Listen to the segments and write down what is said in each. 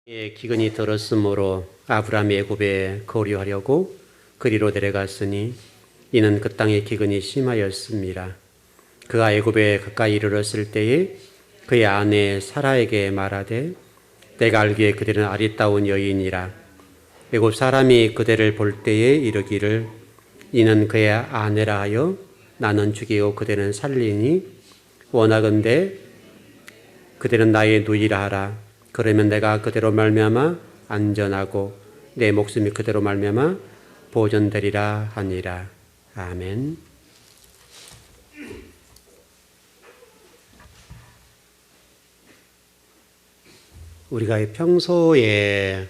기근이 들었으므로 아브라함이 애굽에 거류하려고 그리로 내려갔으니 이는 그 땅의 기근이 심하였습니다. 그가 애굽에 가까이 이르렀을 때에 그의 아내 사라에게 말하되 내가 알기에 그대는 아리따운 여인이라. 애굽 사람이 그대를 볼 때에 이르기를 이는 그의 아내라 하여 나는 죽이고 그대는 살리니 원하건대 그대는 나의 누이라 하라. 그러면 내가 그대로 말미암아 안전하고 내 목숨이 그대로 말미암아 보존되리라 하니라. 아멘. 우리가 평소에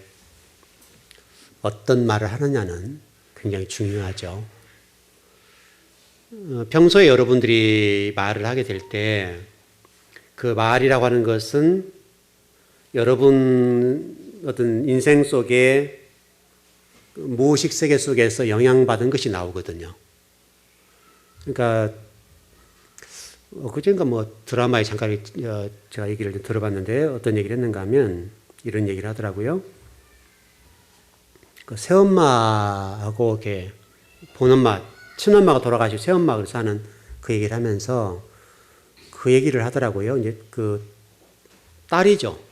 어떤 말을 하느냐는 굉장히 중요하죠. 평소에 여러분들이 말을 하게 될 때 그 말이라고 하는 것은 여러분 어떤 인생 속에 무의식 세계 속에서 영향받은 것이 나오거든요. 그러니까 그전가 드라마에 잠깐 제가 얘기를 좀 들어봤는데 어떤 얘기를 했는가 하면 이런 얘기를 하더라고요. 그 새엄마하고 이렇게 본엄마, 친엄마가 돌아가시고 새엄마가 사는 그 얘기를 하면서 그 얘기를 하더라고요. 이제 그 딸이죠.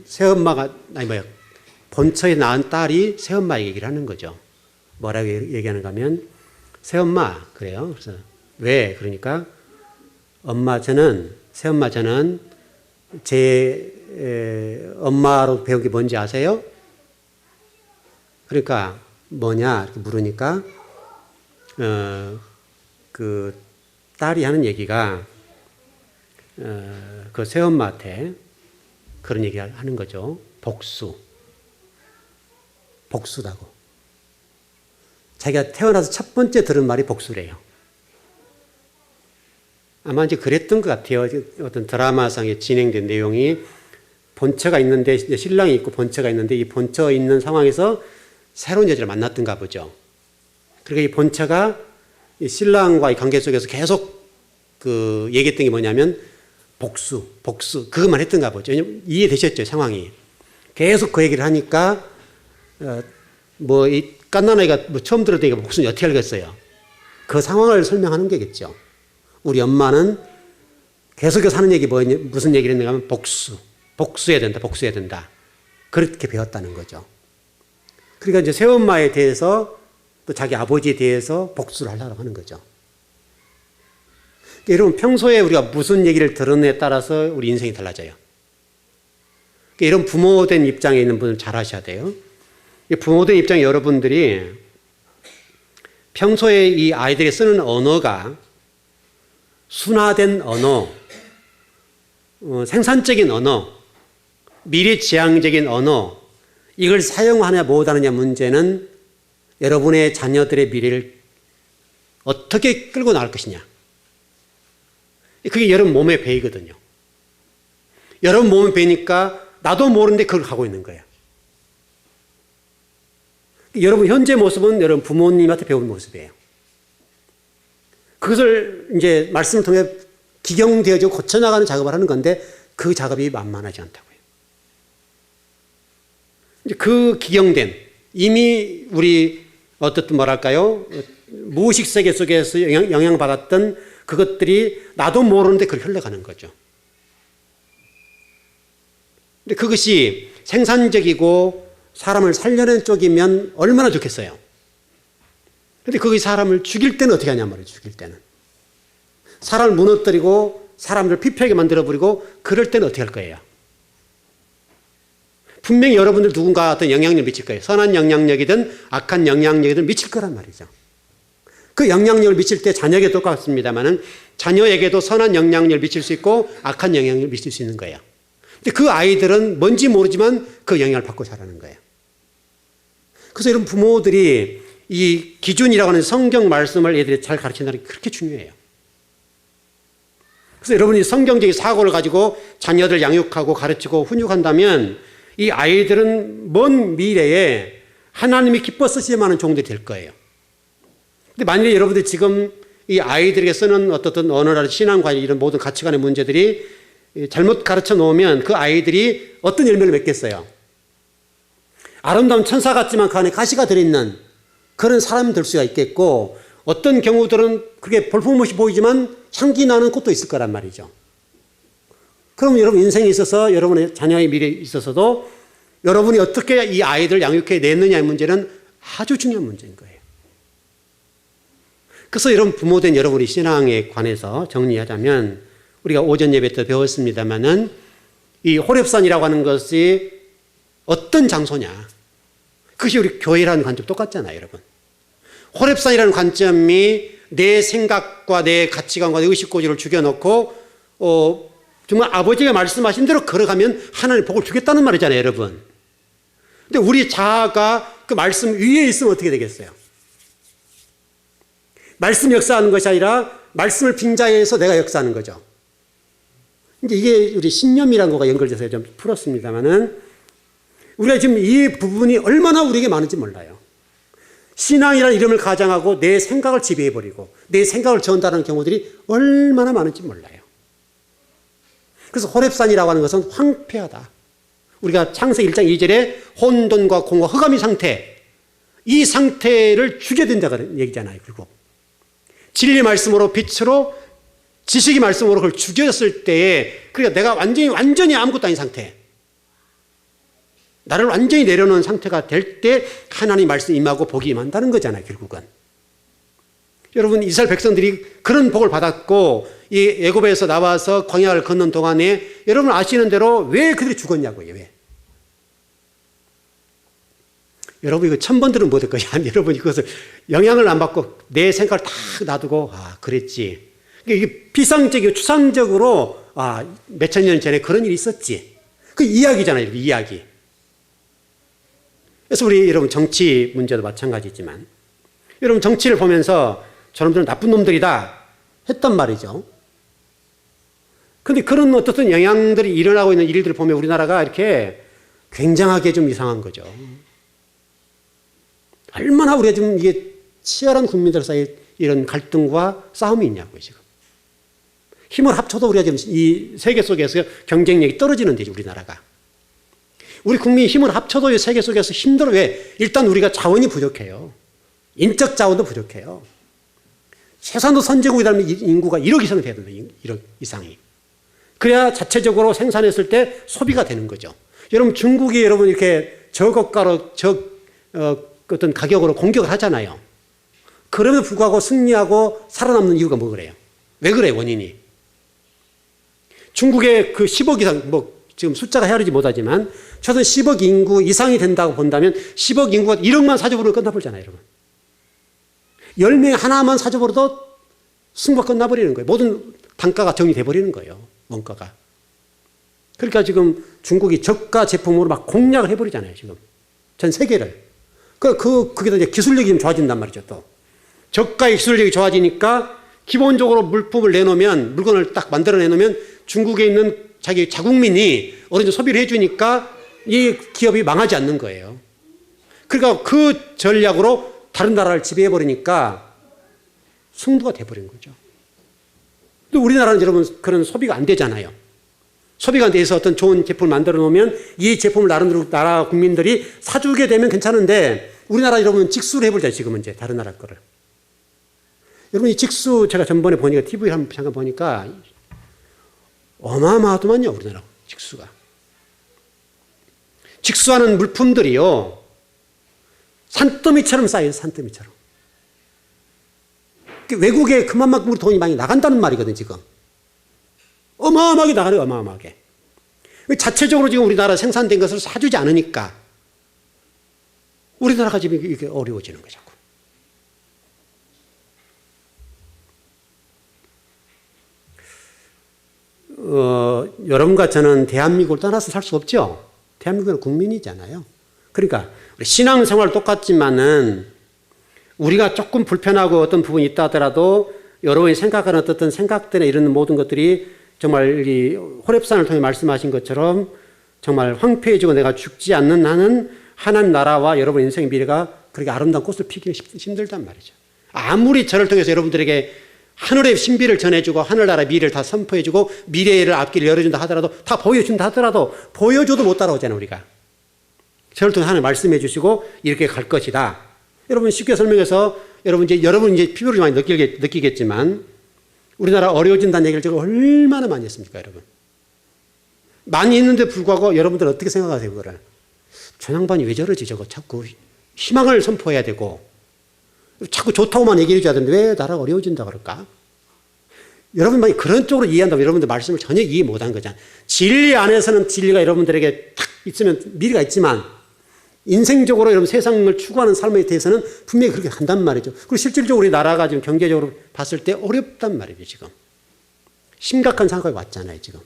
새엄마가 본처에 낳은 딸이 새엄마 얘기를 하는 거죠. 뭐라고 얘기하는가 하면 새엄마 그래요. 그래서 왜 그러니까 새엄마 저는 제 엄마로 배운 게 뭔지 아세요? 그러니까 뭐냐 이렇게 물으니까 그 딸이 하는 얘기가 그 새엄마한테 그런 얘기 하는 거죠. 복수라고. 자기가 태어나서 첫 번째 들은 말이 복수래요. 아마 이제 그랬던 것 같아요. 어떤 드라마상에 진행된 내용이 본처가 있는데 신랑이 있고 본처가 있는데 이 본처 있는 상황에서 새로운 여자를 만났던가 보죠. 그러니까 이 본처가 이 신랑과의 관계 속에서 계속 그 얘기했던 게 뭐냐면 복수 그것만 했던가 보죠. 이해되셨죠 상황이. 계속 그 얘기를 하니까 이 갓난아이가 처음 들었더니 복수는 어떻게 알겠어요? 그 상황을 설명하는 게겠죠. 우리 엄마는 계속해서 하는 얘기 무슨 얘기를 했는가 하면 복수해야 된다. 그렇게 배웠다는 거죠. 그러니까 이제 새엄마에 대해서 또 자기 아버지에 대해서 복수를 하려고 하는 거죠. 여러분 평소에 우리가 무슨 얘기를 들었느냐에 따라서 우리 인생이 달라져요. 이런 부모된 입장에 있는 분을 잘 아셔야 돼요. 부모된 입장에 여러분들이 평소에 이 아이들이 쓰는 언어가 순화된 언어, 생산적인 언어, 미래지향적인 언어, 이걸 사용하느냐 못하느냐 문제는 여러분의 자녀들의 미래를 어떻게 끌고 나갈 것이냐. 그게 여러분 몸에 배이거든요. 여러분 몸에 배니까 나도 모르는데 그걸 가고 있는 거예요. 여러분 현재 모습은 여러분 부모님한테 배운 모습이에요. 그것을 이제 말씀을 통해 기경되어지고 고쳐나가는 작업을 하는 건데 그 작업이 만만하지 않다고요. 이제 그 기경된 이미 우리 어떻든 무의식 세계 속에서 영향받았던 그것들이 나도 모르는데 그걸 흘러가는 거죠. 근데 그것이 생산적이고 사람을 살려낸 쪽이면 얼마나 좋겠어요. 근데 그게 사람을 죽일 때는 어떻게 하냐 말이에요. 죽일 때는. 사람을 무너뜨리고 사람들을 피폐하게 만들어버리고 그럴 때는 어떻게 할 거예요. 분명히 여러분들 누군가 어떤 영향력을 미칠 거예요. 선한 영향력이든 악한 영향력이든 미칠 거란 말이죠. 그 영향력을 미칠 때 자녀에게도 똑같습니다만은 자녀에게도 선한 영향력을 미칠 수 있고 악한 영향력을 미칠 수 있는 거예요. 근데 그 아이들은 뭔지 모르지만 그 영향을 받고 자라는 거예요. 그래서 여러분 부모들이 이 기준이라고 하는 성경 말씀을 애들이 잘 가르친다는 게 그렇게 중요해요. 그래서 여러분이 성경적인 사고를 가지고 자녀들 양육하고 가르치고 훈육한다면 이 아이들은 먼 미래에 하나님이 기뻐 쓰시만 하는 종들이 될 거예요. 근데 만약에 여러분들이 지금 이 아이들에게 쓰는 어떤 언어라든지 신앙관계 이런 모든 가치관의 문제들이 잘못 가르쳐 놓으면 그 아이들이 어떤 열매를 맺겠어요? 아름다운 천사 같지만 그 안에 가시가 들어있는 그런 사람이 될 수가 있겠고, 어떤 경우들은 그게 볼품없이 보이지만 향기 나는 꽃도 있을 거란 말이죠. 그럼 여러분 인생에 있어서 여러분의 자녀의 미래에 있어서도 여러분이 어떻게 이 아이들을 양육해 내느냐의 문제는 아주 중요한 문제인 거예요. 그래서 여러분 부모된 여러분이 신앙에 관해서 정리하자면, 우리가 오전 예배 때 배웠습니다마는 이 호렙산이라고 하는 것이 어떤 장소냐, 그것이 우리 교회라는 관점 똑같잖아요, 여러분. 호렙산이라는 관점이 내 생각과 내 가치관과 내 의식고지를 죽여놓고 정말 아버지가 말씀하신 대로 걸어가면 하나님 복을 주겠다는 말이잖아요, 여러분. 근데 우리 자아가 그 말씀 위에 있으면 어떻게 되겠어요? 말씀 역사하는 것이 아니라 말씀을 빙자해서 내가 역사하는 거죠. 이제 이게 우리 신념이라는 거가 연결돼서 좀 풀었습니다만은, 우리가 지금 이 부분이 얼마나 우리에게 많은지 몰라요. 신앙이라는 이름을 가장하고 내 생각을 지배해버리고 내 생각을 전달하는 경우들이 얼마나 많은지 몰라요. 그래서 호렙산이라고 하는 것은 황폐하다. 우리가 창세기 1장 2절에 혼돈과 공허, 흑암의 상태, 이 상태를 죽여야 된다는 얘기잖아요. 결국 진리 말씀으로, 빛으로, 지식의 말씀으로 그걸 죽였을 때에, 그러니까 내가 완전히 아무것도 아닌 상태, 나를 완전히 내려놓은 상태가 될 때 하나님 말씀이 임하고 복이 임한다는 거잖아요, 결국은. 여러분, 이스라엘 백성들이 그런 복을 받았고 이 애굽에서 나와서 광야를 걷는 동안에 여러분 아시는 대로 왜 그들이 죽었냐고요. 왜? 여러분, 이거 천 번 들으면 못할 것이야. 여러분, 이것을 영향을 안 받고 내 생각을 다 놔두고 그랬지. 이게 비상적이고 추상적으로 몇천 년 전에 그런 일이 있었지. 그 이야기잖아요, 이야기. 그래서 우리 여러분 정치 문제도 마찬가지지만, 여러분 정치를 보면서 저놈들은 나쁜 놈들이다 했단 말이죠. 그런데 그런 어떤 영향들이 일어나고 있는 일들을 보면 우리나라가 이렇게 굉장하게 좀 이상한 거죠. 얼마나 우리가 지금 이게 치열한 국민들 사이에 이런 갈등과 싸움이 있냐고요, 지금. 힘을 합쳐도 우리가 지금 이 세계 속에서 경쟁력이 떨어지는데, 우리나라가. 우리 국민이 힘을 합쳐도 이 세계 속에서 힘들어. 왜? 일단 우리가 자원이 부족해요. 인적 자원도 부족해요. 최소한도 선진국이라면 인구가 1억 이상 돼야 된다. 1억 이상이. 그래야 자체적으로 생산했을 때 소비가 되는 거죠. 여러분, 중국이 여러분 이렇게 저고가로 어떤 가격으로 공격을 하잖아요. 그럼에도 불구하고 승리하고 살아남는 이유가 뭐 그래요? 왜 그래요, 원인이? 중국의 그 10억 이상, 지금 숫자가 헤아리지 못하지만 최소한 10억 인구 이상이 된다고 본다면 10억 인구가 1억만 사줘버리면 끝나버리잖아요, 여러분. 10명 하나만 사줘버려도 승부가 끝나버리는 거예요. 모든 단가가 정리돼버리는 거예요, 원가가. 그러니까 지금 중국이 저가 제품으로 막 공략을 해버리잖아요, 지금. 전 세계를. 그게 이제 기술력이 좀 좋아진단 말이죠, 또. 저가의 기술력이 좋아지니까 기본적으로 물품을 내놓으면, 물건을 딱 만들어 내놓으면 중국에 있는 자기 자국민이 어느 정도 소비를 해주니까 이 기업이 망하지 않는 거예요. 그러니까 그 전략으로 다른 나라를 지배해버리니까 승부가 돼버린 거죠. 또 우리나라는 여러분 그런 소비가 안 되잖아요. 소비가 안 돼서 어떤 좋은 제품을 만들어 놓으면 이 제품을 나름대로 나라 국민들이 사주게 되면 괜찮은데, 우리나라 여러분 직수를 해보자, 지금은 이제 다른 나라 거를. 여러분, 이 직수 제가 전번에 보니까 TV에 한번 잠깐 보니까 어마어마하더만요, 우리나라 직수가. 직수하는 물품들이요, 산더미처럼 쌓여요, 산더미처럼. 외국에 그만큼 돈이 많이 나간다는 말이거든, 지금. 어마어마하게 나가요, 어마어마하게. 자체적으로 지금 우리나라 생산된 것을 사주지 않으니까 우리나라가 지금 이게 어려워지는 거죠. 여러분과 저는 대한민국을 떠나서 살 수 없죠. 대한민국은 국민이잖아요. 그러니까 우리 신앙생활 똑같지만은 우리가 조금 불편하고 어떤 부분이 있다 하더라도 여러분이 생각하는 어떤 생각들이나 이런 모든 것들이 정말 이 호렙산을 통해 말씀하신 것처럼 정말 황폐해지고 내가 죽지 않는 한은 하나님 나라와 여러분 인생의 미래가 그렇게 아름다운 꽃을 피기는 힘들단 말이죠. 아무리 저를 통해서 여러분들에게 하늘의 신비를 전해주고 하늘나라 미래를 다 선포해주고 미래를 앞길을 열어준다 하더라도 다 보여준다 하더라도 보여줘도 못 따라오잖아요. 우리가. 저를 통해 하나님 말씀해 주시고 이렇게 갈 것이다. 여러분 쉽게 설명해서 여러분 이제 피부를 많이 느끼겠지만 우리나라 어려워진다는 얘기를 제가 얼마나 많이 했습니까, 여러분? 많이 했는데 불구하고 여러분들 어떻게 생각하세요, 그거를? 저 양반이 왜 저러지, 저거? 자꾸 희망을 선포해야 되고, 자꾸 좋다고만 얘기해 줘야 되는데 왜 나라가 어려워진다 그럴까? 여러분 만약 그런 쪽으로 이해한다면 여러분들 말씀을 전혀 이해 못한 거잖아요. 진리 안에서는 진리가 여러분들에게 탁 있으면 미래가 있지만 인생적으로 여러분 세상을 추구하는 삶에 대해서는 분명히 그렇게 한단 말이죠. 그리고 실질적으로 우리 나라가 지금 경제적으로 봤을 때 어렵단 말이죠, 지금. 심각한 상황이 왔잖아요, 지금.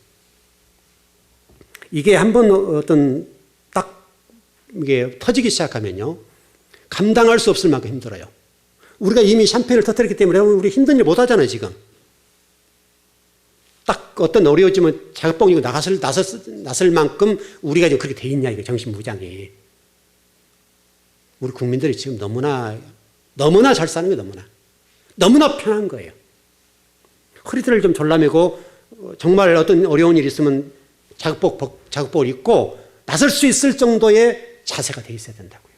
이게 한번 어떤 딱 이게 터지기 시작하면요. 감당할 수 없을 만큼 힘들어요. 우리가 이미 샴페인을 터뜨렸기 때문에 우리 힘든 일 못 하잖아요, 지금. 딱 어떤 어려워지면 자격봉이고 나설 만큼 우리가 지금 그렇게 돼 있냐, 이게 정신무장이. 우리 국민들이 지금 너무나 잘 사는 거예요, 너무나 편한 거예요. 허리들을 좀 졸라매고 정말 어떤 어려운 일이 있으면 자격복을 입고 나설 수 있을 정도의 자세가 돼 있어야 된다고요.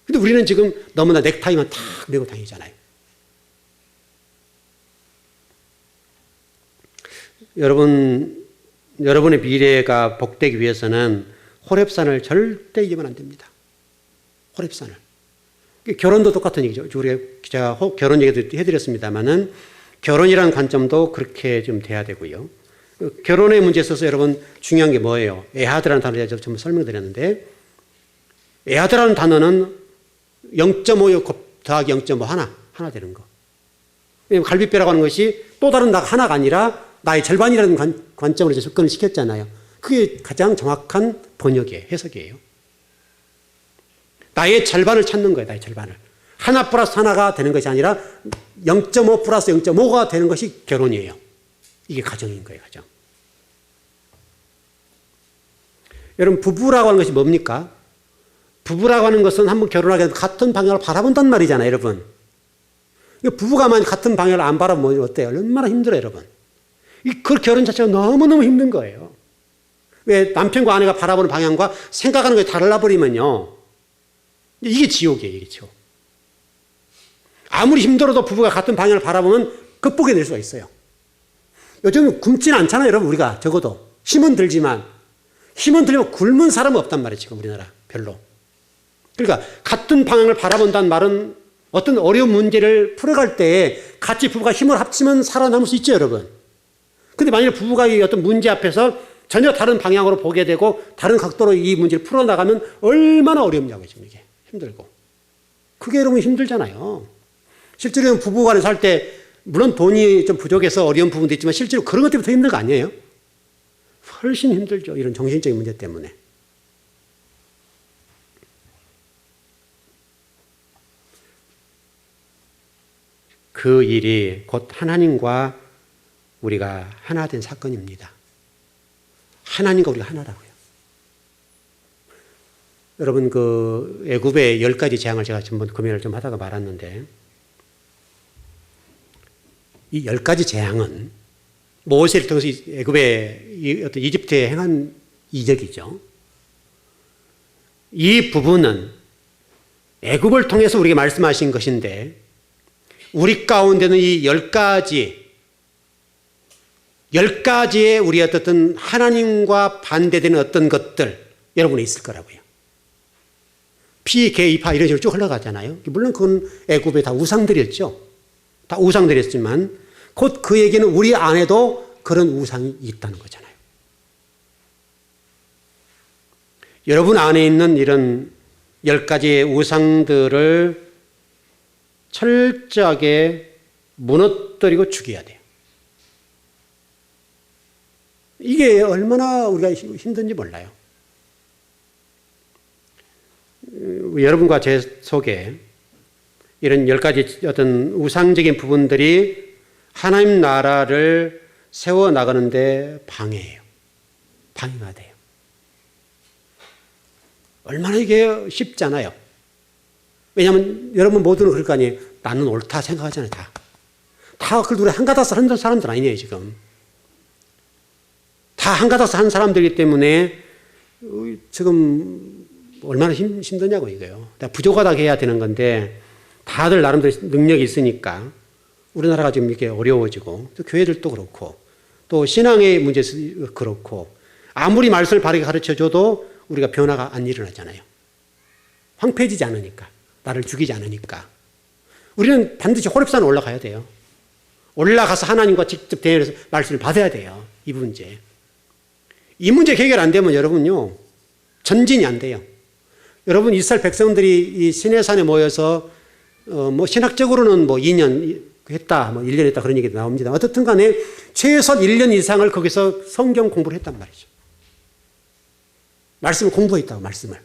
근데 우리는 지금 너무나 넥타이만 탁 메고 다니잖아요. 여러분의 미래가 복되기 위해서는 호렙산을 절대 잊으면 안 됩니다. 호렙산을. 결혼도 똑같은 얘기죠. 제가 결혼 얘기도 해드렸습니다만은 결혼이라는 관점도 그렇게 좀 돼야 되고요. 결혼의 문제에 있어서 여러분 중요한 게 뭐예요? 에하드라는 단어를 제가 전부 설명드렸는데 에하드라는 단어는 0.5 더하기 0.5 하나 되는 거. 왜냐하면 갈빗배라고 하는 것이 또 다른 나가 하나가 아니라 나의 절반이라는 관점으로 접근을 시켰잖아요. 그게 가장 정확한 번역이에요. 해석이에요. 나의 절반을 찾는 거예요. 나의 절반을. 하나 플러스 하나가 되는 것이 아니라 0.5 플러스 0.5가 되는 것이 결혼이에요. 이게 가정인 거예요. 가정. 여러분 부부라고 하는 것이 뭡니까? 부부라고 하는 것은 한번 결혼하게 되면 같은 방향을 바라본단 말이잖아요. 여러분. 부부가 만약 같은 방향을 안 바라보면 어때요? 얼마나 힘들어요. 여러분. 그 결혼 자체가 너무너무 힘든 거예요. 왜 남편과 아내가 바라보는 방향과 생각하는 것이 달라버리면요. 이게 지옥이에요. 이게 지옥. 아무리 힘들어도 부부가 같은 방향을 바라보면 극복해낼 수가 있어요. 요즘 굶지는 않잖아요. 여러분 우리가 적어도. 힘은 들지만 힘은 들면 굶은 사람은 없단 말이에요. 지금 우리나라 별로. 그러니까 같은 방향을 바라본다는 말은 어떤 어려운 문제를 풀어갈 때 같이 부부가 힘을 합치면 살아남을 수 있죠. 여러분. 근데 만약에 부부가 이 어떤 문제 앞에서 전혀 다른 방향으로 보게 되고 다른 각도로 이 문제를 풀어나가면 얼마나 어렵냐고요. 지금 이게. 힘들고. 그게 여러분 힘들잖아요. 실제로 부부간에 살 때 물론 돈이 좀 부족해서 어려운 부분도 있지만 실제로 그런 것 때문에 더 힘든 거 아니에요? 훨씬 힘들죠. 이런 정신적인 문제 때문에. 그 일이 곧 하나님과 우리가 하나 된 사건입니다. 하나님과 우리가 하나라고요. 여러분 그 애굽의 10가지 재앙을 제가 전번 금요일 좀 하다가 말았는데 이 10가지 재앙은 모세를 통해서 애굽의 어떤 이집트에 행한 이적이죠. 이 부분은 애굽을 통해서 우리에게 말씀하신 것인데 우리 가운데는 이 10가지의 우리 어떤 하나님과 반대되는 어떤 것들 여러분에 있을 거라고요. 피, 개, 이파 이런 식으로 쭉 흘러가잖아요. 물론 그건 애굽에 다 우상들이었죠. 다 우상들이었지만 곧 그 얘기는 우리 안에도 그런 우상이 있다는 거잖아요. 여러분 안에 있는 이런 10가지의 우상들을 철저하게 무너뜨리고 죽여야 돼요. 이게 얼마나 우리가 힘든지 몰라요. 여러분과 제 속에 이런 10가지 어떤 우상적인 부분들이 하나님 나라를 세워나가는데 방해해요. 방해가 돼요. 얼마나 이게 쉽잖아요. 왜냐하면 여러분 모두는 그럴 거 아니에요. 나는 옳다 생각하잖아요. 다. 다 그걸 우리 한가닥서 하는 사람들 아니에요, 지금. 다 한가닥서 하는 사람들이기 때문에 지금 얼마나 힘드냐고 이거요. 부족하다 해야 되는 건데 다들 나름대로 능력이 있으니까 우리나라가 지금 이렇게 어려워지고 또 교회들도 그렇고 또 신앙의 문제에서 그렇고 아무리 말씀을 바르게 가르쳐줘도 우리가 변화가 안 일어나잖아요. 황폐해지지 않으니까. 나를 죽이지 않으니까. 우리는 반드시 호렙산에 올라가야 돼요. 올라가서 하나님과 직접 대면해서 말씀을 받아야 돼요. 이 문제. 이 문제 해결 안 되면 여러분요. 전진이 안 돼요. 여러분 이스라엘 백성들이 이 시내산에 모여서 뭐 신학적으로는 뭐 2년 했다, 뭐 1년 했다 그런 얘기도 나옵니다. 어떻든 간에 최소 1년 이상을 거기서 성경 공부를 했단 말이죠. 말씀을 공부했다고 말씀을.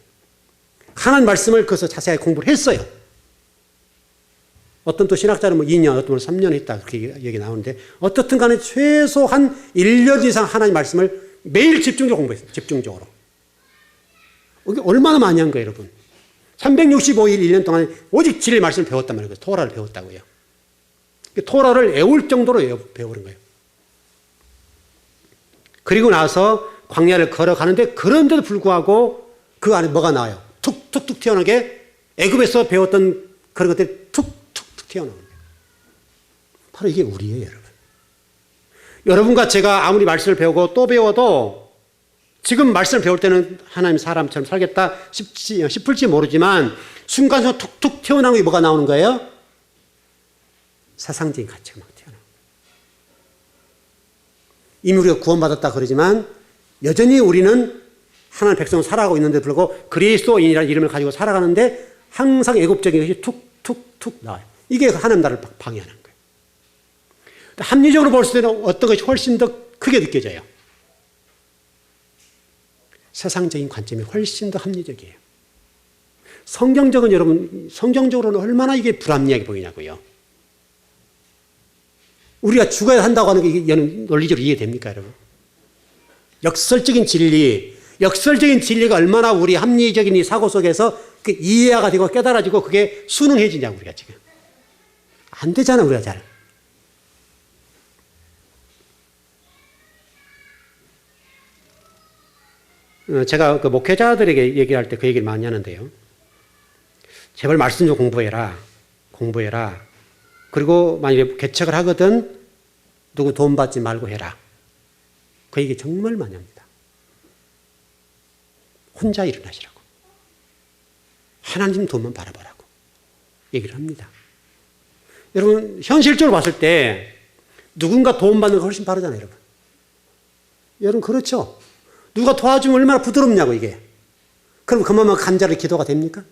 하나님 말씀을 거기서 자세히 공부를 했어요. 어떤 또 신학자는 뭐 2년, 어떤 분은 3년 했다 그렇게 얘기 나오는데 어떻든 간에 최소한 1년 이상 하나님 말씀을 매일 집중적으로 공부했어요. 집중적으로. 이게 얼마나 많이 한 거예요, 여러분. 365일 1년 동안 오직 진리의 말씀을 배웠단 말이에요. 토라를 배웠다고요. 토라를 애울 정도로 배우는 거예요. 그리고 나서 광야를 걸어가는데 그런데도 불구하고 그 안에 뭐가 나와요? 툭툭툭 튀어나오게 애굽에서 배웠던 그런 것들이 툭툭툭 튀어나오는 거예요. 바로 이게 우리예요, 여러분. 여러분과 제가 아무리 말씀을 배우고 또 배워도 지금 말씀을 배울 때는 하나님 사람처럼 살겠다 싶을지 모르지만 순간적으로 툭툭 튀어나오는 게 뭐가 나오는 거예요? 세상적인 가치가 막 튀어나오는 거예요. 이미 우리가 구원받았다 그러지만 여전히 우리는 하나님 백성을 살아가고 있는데도 불구하고 그리스도인이라는 이름을 가지고 살아가는데 항상 애국적인 것이 툭툭툭 나와요. 이게 하나님 나라를 방해하는 거예요. 합리적으로 볼 때는 어떤 것이 훨씬 더 크게 느껴져요. 세상적인 관점이 훨씬 더 합리적이에요. 성경적은 여러분, 성경적으로는 얼마나 이게 불합리하게 보이냐고요. 우리가 죽어야 한다고 하는 게 논리적으로 이해됩니까, 여러분? 역설적인 진리가 얼마나 우리 합리적인 이 사고 속에서 그 이해가 되고 깨달아지고 그게 순응해지냐고, 우리가 지금. 안 되잖아, 우리가 잘. 제가 그 목회자들에게 얘기할 때 그 얘기를 많이 하는데요. 제발 말씀 좀 공부해라. 그리고 만약에 개척을 하거든 누구 돈 받지 말고 해라. 그 얘기 정말 많이 합니다. 혼자 일어나시라고. 하나님 돈만 바라보라고 얘기를 합니다. 여러분 현실적으로 봤을 때 누군가 도움 받는 거 훨씬 빠르잖아요, 여러분. 여러분 그렇죠? 누가 도와주면 얼마나 부드럽냐고 이게. 그럼 그만큼 간절히 기도가 됩니까?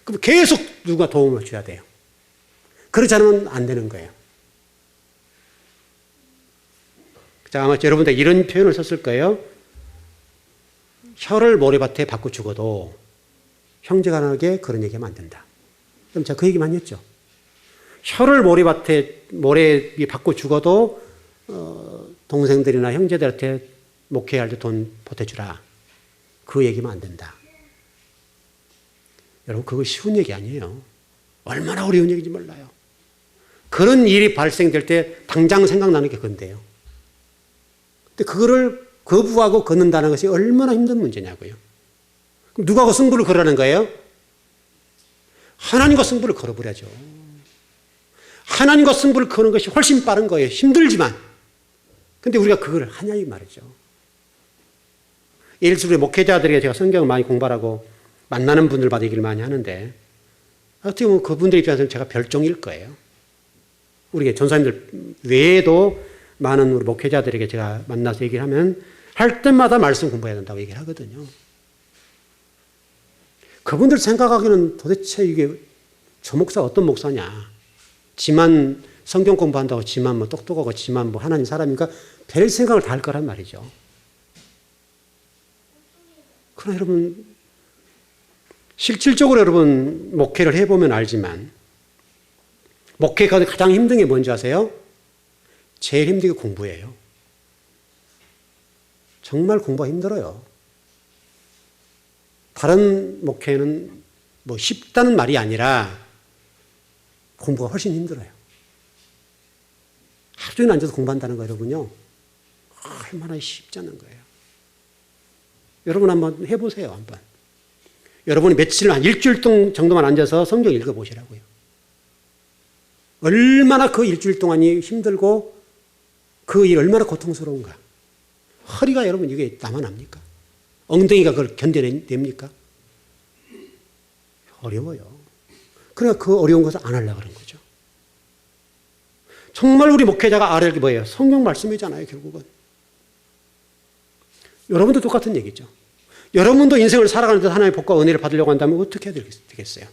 그럼 계속 누가 도움을 줘야 돼요. 그렇지 않으면 안 되는 거예요. 자, 아마 여러분들 이런 표현을 썼을 거예요. 혀를 모래밭에 받고 죽어도 형제간에게 그런 얘기하면 안 된다. 그럼 제가 그 얘기 많이 했죠. 혀를 모래 받고 죽어도 동생들이나 형제들한테 목회할 때 돈 보태주라. 그 얘기면 안 된다. 여러분 그거 쉬운 얘기 아니에요. 얼마나 어려운 얘기인지 몰라요. 그런 일이 발생될 때 당장 생각나는 게 그건데요. 근데 그거를 거부하고 걷는다는 것이 얼마나 힘든 문제냐고요. 그럼 누구하고 승부를 걸으라는 거예요? 하나님과 승부를 걸어버려야죠. 하나님과 승부를 거는 것이 훨씬 빠른 거예요. 힘들지만. 근데 우리가 그걸 하냐 이 말이죠. 예를 들어 목회자들에게 제가 성경을 많이 공부하라고 만나는 분들마다 얘기를 많이 하는데 어떻게 보면 그분들 입장에서는 제가 별종일 거예요. 우리 전사님들 외에도 많은 우리 목회자들에게 제가 만나서 얘기를 하면 할 때마다 말씀 공부해야 된다고 얘기를 하거든요. 그분들 생각하기는 도대체 이게 저 목사가 어떤 목사냐. 지만 성경 공부한다고 지만 뭐 똑똑하고 지만 뭐 하나님 사람인가 별 생각을 다 할 거란 말이죠. 그러나 여러분 실질적으로 여러분 목회를 해보면 알지만 목회가 가장 힘든 게 뭔지 아세요? 제일 힘든 게 공부예요. 정말 공부가 힘들어요. 다른 목회는 뭐 쉽다는 말이 아니라 공부가 훨씬 힘들어요. 하루 종일 앉아서 공부한다는 거 여러분요. 얼마나 쉽지 않은 거예요. 여러분 한번 해보세요. 한번. 여러분이 며칠, 한 일주일 정도만 앉아서 성경 읽어보시라고요. 얼마나 그 일주일 동안이 힘들고 그 일 얼마나 고통스러운가. 허리가 여러분 이게 나만 합니까? 엉덩이가 그걸 견뎌냅니까? 어려워요. 그러니까 그 어려운 것을 안 하려고 그런 거죠. 정말 우리 목회자가 알아야 할 게 뭐예요? 성경 말씀이잖아요, 결국은. 여러분도 똑같은 얘기죠. 여러분도 인생을 살아가는데 하나님의 복과 은혜를 받으려고 한다면 어떻게 해야 되겠어요?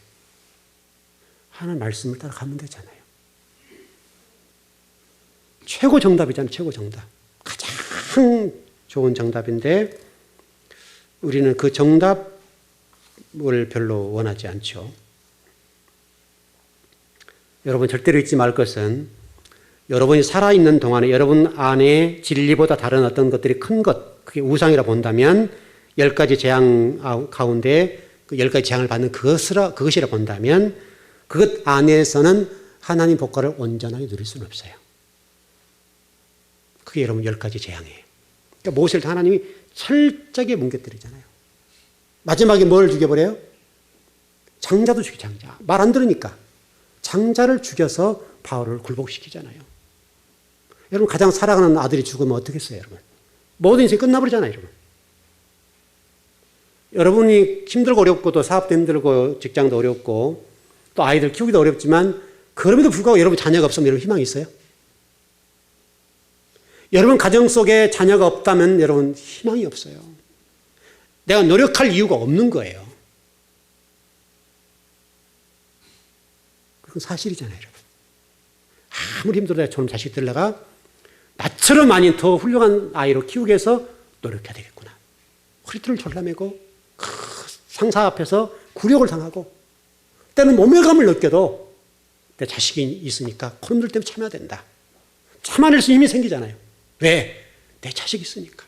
하나님 말씀을 따라가면 되잖아요. 최고 정답이잖아요. 최고 정답. 가장 좋은 정답인데 우리는 그 정답을 별로 원하지 않죠. 여러분 절대로 잊지 말 것은 여러분이 살아있는 동안에 여러분 안에 진리보다 다른 어떤 것들이 큰 것, 그게 우상이라 본다면 10가지 재앙 가운데 그 10가지 재앙을 받는 그것이라 본다면 그것 안에서는 하나님 복과를 온전하게 누릴 수는 없어요. 그게 여러분 10가지 재앙이에요. 그러니까 모세를 하나님이 철저하게 뭉개뜨리잖아요. 마지막에 뭘 죽여버려요? 장자도 죽여, 장자. 말 안 들으니까. 장자를 죽여서 바울을 굴복시키잖아요. 여러분 가장 사랑하는 아들이 죽으면 어떻겠어요, 여러분? 모든 인생이 끝나버리잖아요, 여러분. 여러분이 힘들고 어렵고 또 사업도 힘들고 직장도 어렵고 또 아이들 키우기도 어렵지만 그럼에도 불구하고 여러분 자녀가 없으면 여러분 희망이 있어요? 여러분 가정 속에 자녀가 없다면 여러분 희망이 없어요. 내가 노력할 이유가 없는 거예요. 그건 사실이잖아요, 여러분. 아무리 힘들어도 저런 자식들 내가 나처럼 아닌 더 훌륭한 아이로 키우기 위해서 노력해야 되겠구나. 허리띠를 졸라매고 상사 앞에서 굴욕을 당하고 때는 모멸감을 느껴도 내 자식이 있으니까 그놈들 때문에 참아야 된다. 참아낼 수 힘이 생기잖아요. 왜? 내 자식이 있으니까.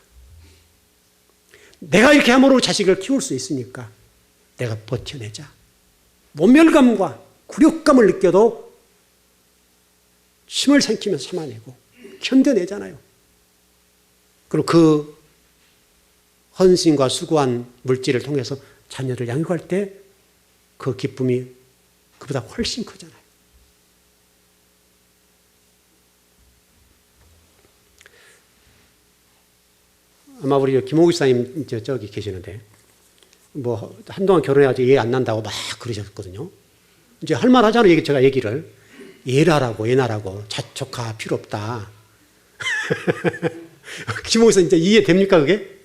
내가 이렇게 함으로 자식을 키울 수 있으니까 내가 버텨내자. 모멸감과 굴욕감을 느껴도 힘을 생기면서 참아내고 견뎌내잖아요. 그리고 그 헌신과 수고한 물질을 통해서 자녀를 양육할 때 그 기쁨이 그보다 훨씬 크잖아요. 아마 우리 김호구 사님 저기 계시는데 뭐 한동안 결혼해가지고 얘 안 난다고 막 그러셨거든요. 이제 할 말 하잖아요. 제가 얘기를 얘라라고 얘나라고 조카 필요 없다. 김호구 사님 이제 이해됩니까 그게?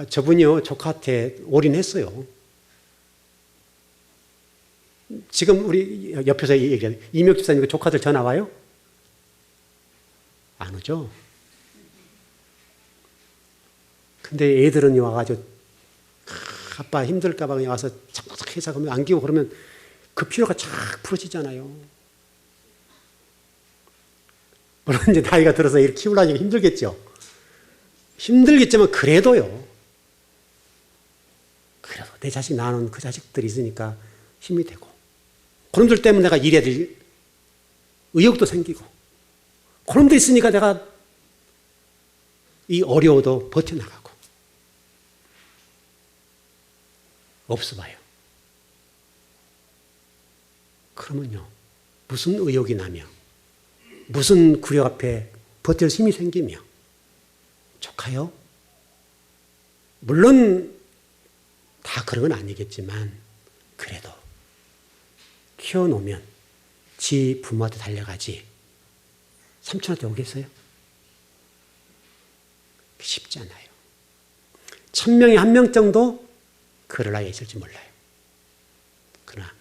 저분이요 조카한테 올인했어요. 지금 우리 옆에서 얘기해요. 이명 집사님 그 조카들 전화 와요? 안 오죠? 근데 애들은 와가지고 아빠 힘들까봐 그냥 와서 착착 해서 그러면 안기고 그러면 그 피로가 착 풀어지잖아요. 물론 이제 나이가 들어서 이렇게 키우려니까 힘들겠죠. 힘들겠지만 그래도 내 자식 낳는 그 자식들이 있으니까 힘이 되고 그놈들 때문에 내가 일해야 될 의욕도 생기고 그놈들 있으니까 내가 이 어려워도 버텨나가고 없어 봐요. 그러면요 무슨 의욕이 나며 무슨 굴욕 앞에 버틸 힘이 생기며 조카요? 물론 다 그런 건 아니겠지만 그래도 키워놓으면 지 부모한테 달려가지 삼촌한테 오겠어요? 쉽지 않아요. 1000명에 1명 정도 그럴 나이에 있을지 몰라요. 그러나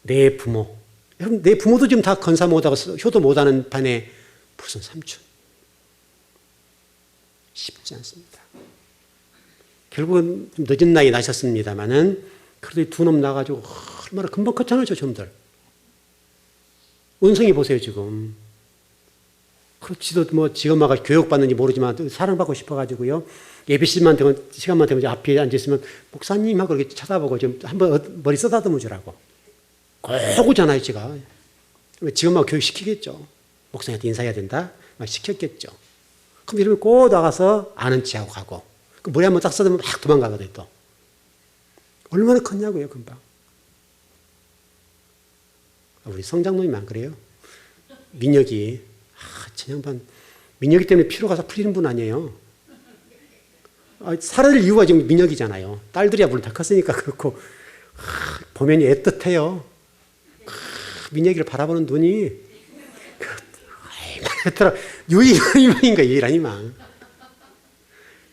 내 부모, 여러분 내 부모도 지금 다 건사 못하고 효도 못하는 반에 무슨 삼촌? 쉽지 않습니다. 결국은 좀 늦은 나이에 나셨습니다만은 그래도 두 놈 나가지고 얼마나 금방 컸잖아요, 저 놈들. 은성이 보세요, 지금. 그렇지도 뭐 지 엄마가 교육받는지 모르지만 사랑받고 싶어가지고요. 예배시간만 되면 앞에 앉아있으면 목사님하고 이렇게 쳐다보고 좀 한번 머리 쓰다듬어 주라고. 꼭 오잖아요, 제가. 지금만 교육시키겠죠. 목사님한테 인사해야 된다. 막 시켰겠죠. 그럼 이러면 꼭 나가서 아는 체하고 가고. 머리 한번 딱 써두면 막 도망가거든요, 또. 얼마나 컸냐고요, 금방. 우리 성장님이 안 그래요? 민혁이, 저 양반, 민혁이 때문에 피로가 다 풀리는 분 아니에요. 살아야 될 이유가 지금 민혁이잖아요. 딸들이야 물론 다 컸으니까 그렇고. 보면 애틋해요. 민혁이를 바라보는 눈이, 얼마나 유일한 희망인가, 유일한 희망.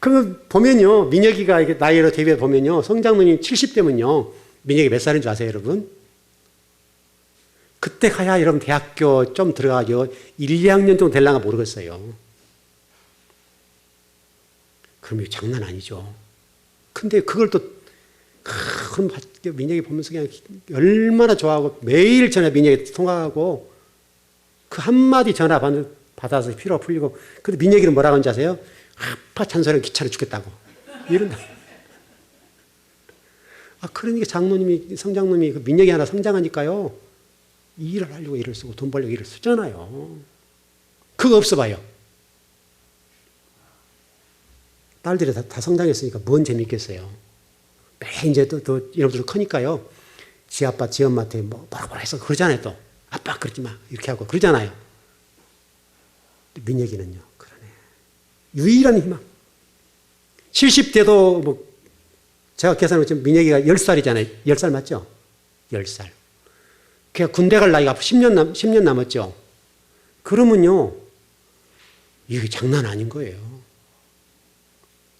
그러면 보면요, 민혁이가 나이로 대비해 보면요, 성장님이 70대면요, 민혁이 몇 살인 줄 아세요, 여러분? 그때 가야 여러분 대학교 좀 들어가죠. 1, 2학년 정도 될랑가 모르겠어요. 그럼 이거 장난 아니죠. 근데 그걸 또, 그럼 민혁이 보면서 그냥 얼마나 좋아하고 매일 전화 민혁이 통화하고 그 한마디 전화 받아서 피로가 풀리고. 근데 민혁이는 뭐라고 하는지 아세요? 아파 찬소리가 귀찮아 죽겠다고. 이런다. 그러니까 성장님이 민혁이 하나 성장하니까요. 일을 하려고 일을 쓰고 돈 벌려고 일을 쓰잖아요. 그거 없어봐요. 딸들이 다 성장했으니까 뭔 재밌겠어요. 매일 이제 또 이놈들 크니까요. 지 아빠, 지 엄마한테 뭐라 해서 그러잖아요. 또 아빠 그러지 마 이렇게 하고 그러잖아요. 민혁이는요. 그러네. 유일한 희망. 70대도 제가 계산해 보면 민혁이가 10살이잖아요. 10살 맞죠? 10살. 그냥 군대 갈 나이가 10년 남았죠. 그러면요, 이게 장난 아닌 거예요.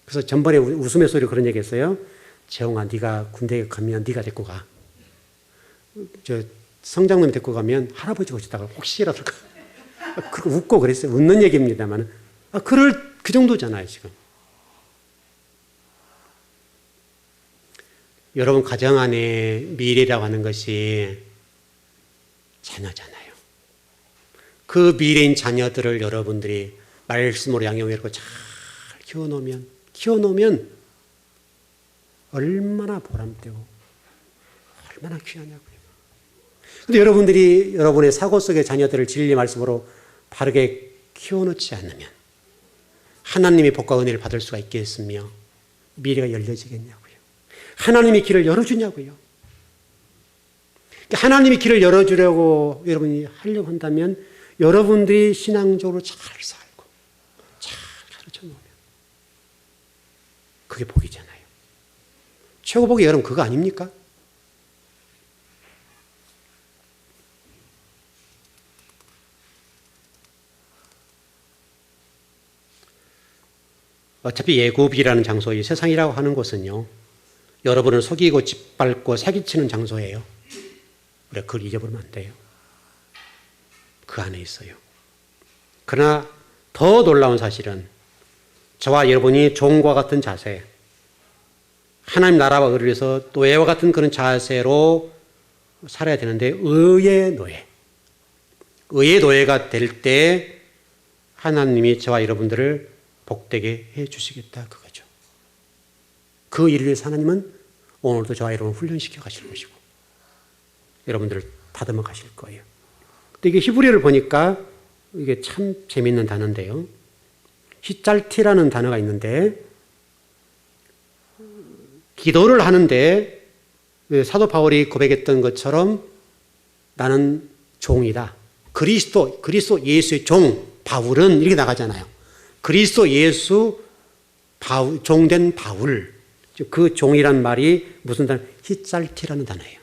그래서 전번에 웃음의 소리로 그런 얘기 했어요. 재홍아, 네가 군대에 가면 네가 데리고 가. 성장님 데리고 가면 할아버지가 오시다가 혹시라도. 그리고 웃고 그랬어요. 웃는 얘기입니다만. 그 정도잖아요, 지금. 여러분, 가정 안에 미래라고 하는 것이 자녀잖아요. 그 미래인 자녀들을 여러분들이 말씀으로 양육해서 잘 키워놓으면 얼마나 보람되고 얼마나 귀하냐고요. 근데 여러분들이 여러분의 사고 속의 자녀들을 진리 말씀으로 바르게 키워놓지 않으면 하나님의 복과 은혜를 받을 수가 있겠으며 미래가 열려지겠냐고요. 하나님이 길을 열어주냐고요. 하나님이 길을 열어주려고 여러분이 하려고 한다면 여러분들이 신앙적으로 잘 살고 잘 가르쳐 놓으면 그게 복이잖아요. 최고복이 여러분 그거 아닙니까? 어차피 예굽이라는 장소, 이 세상이라고 하는 곳은요, 여러분을 속이고 짓밟고 사기치는 장소예요. 우리가 그걸 잊어버리면 안 돼요. 그 안에 있어요. 그러나 더 놀라운 사실은 저와 여러분이 종과 같은 자세, 하나님 나라와 의를 위해서 노예와 같은 그런 자세로 살아야 되는데 의의 노예가 될 때 하나님이 저와 여러분들을 복되게 해 주시겠다 그거죠. 그 일을 위해서 하나님은 오늘도 저와 여러분을 훈련시켜 가실 것이고 여러분들을 다듬어 가실 거예요. 근데 이게 히브리어를 보니까 이게 참 재미있는 단어인데요. 히짤티라는 단어가 있는데 기도를 하는데 사도 바울이 고백했던 것처럼 나는 종이다. 그리스도 예수의 종 바울은 이렇게 나가잖아요. 그리스도 예수 종된 바울. 그 종이란 말이 무슨 단어? 히짤티라는 단어예요.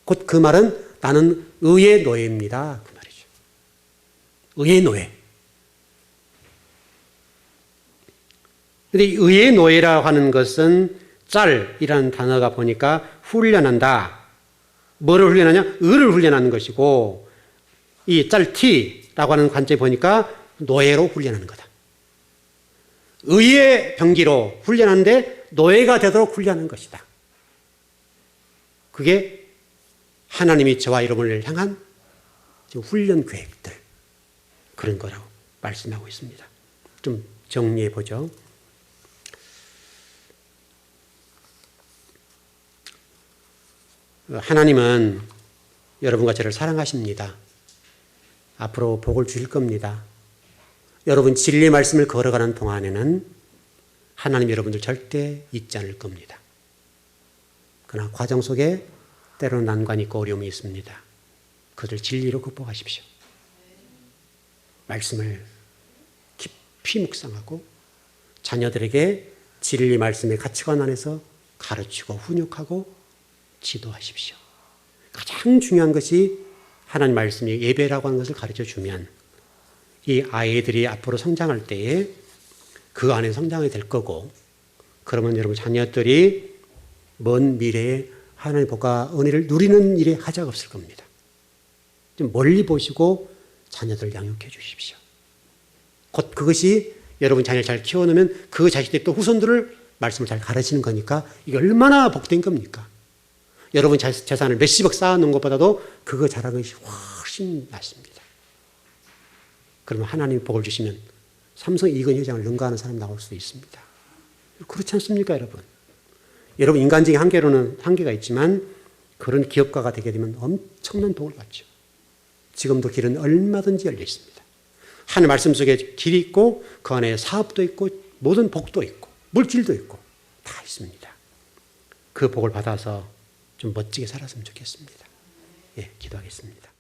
곧 그 말은 나는 의의 노예입니다. 그 말이죠. 의의 노예. 근데 의의 노예라고 하는 것은 짤이라는 단어가 보니까 훈련한다. 뭐를 훈련하냐? 의를 훈련하는 것이고 이 짤티라고 하는 관점에 보니까 노예로 훈련하는 거다. 의의 병기로 훈련하는데 노예가 되도록 훈련하는 것이다. 그게 하나님이 저와 여러분을 향한 훈련 계획들 그런 거라고 말씀하고 있습니다. 좀 정리해 보죠. 하나님은 여러분과 저를 사랑하십니다. 앞으로 복을 주실 겁니다. 여러분 진리의 말씀을 걸어가는 동안에는 하나님 여러분들 절대 잊지 않을 겁니다. 그러나 과정 속에 때로는 난관이 있고 어려움이 있습니다. 그것을 진리로 극복하십시오. 말씀을 깊이 묵상하고 자녀들에게 진리 말씀의 가치관 안에서 가르치고 훈육하고 지도하십시오. 가장 중요한 것이 하나님 말씀이 예배라고 하는 것을 가르쳐주면 이 아이들이 앞으로 성장할 때에 그 안에 성장이 될 거고, 그러면 여러분 자녀들이 먼 미래에 하나님의 복과 은혜를 누리는 일에 하자가 없을 겁니다. 좀 멀리 보시고 자녀들을 양육해 주십시오. 곧 그것이 여러분 자녀를 잘 키워놓으면 그 자식들이 또 후손들을 말씀을 잘 가르치는 거니까 이게 얼마나 복된 겁니까? 여러분 재산을 몇십억 쌓아놓은 것보다도 그거 잘하는 것이 훨씬 낫습니다. 그러면 하나님이 복을 주시면 삼성 이건희 회장을 능가하는 사람이 나올 수도 있습니다. 그렇지 않습니까, 여러분? 여러분 인간적인 한계로는 한계가 있지만 그런 기업가가 되게 되면 엄청난 복을 받죠. 지금도 길은 얼마든지 열려 있습니다. 하나님 말씀 속에 길이 있고 그 안에 사업도 있고 모든 복도 있고 물질도 있고 다 있습니다. 그 복을 받아서 좀 멋지게 살았으면 좋겠습니다. 예, 기도하겠습니다.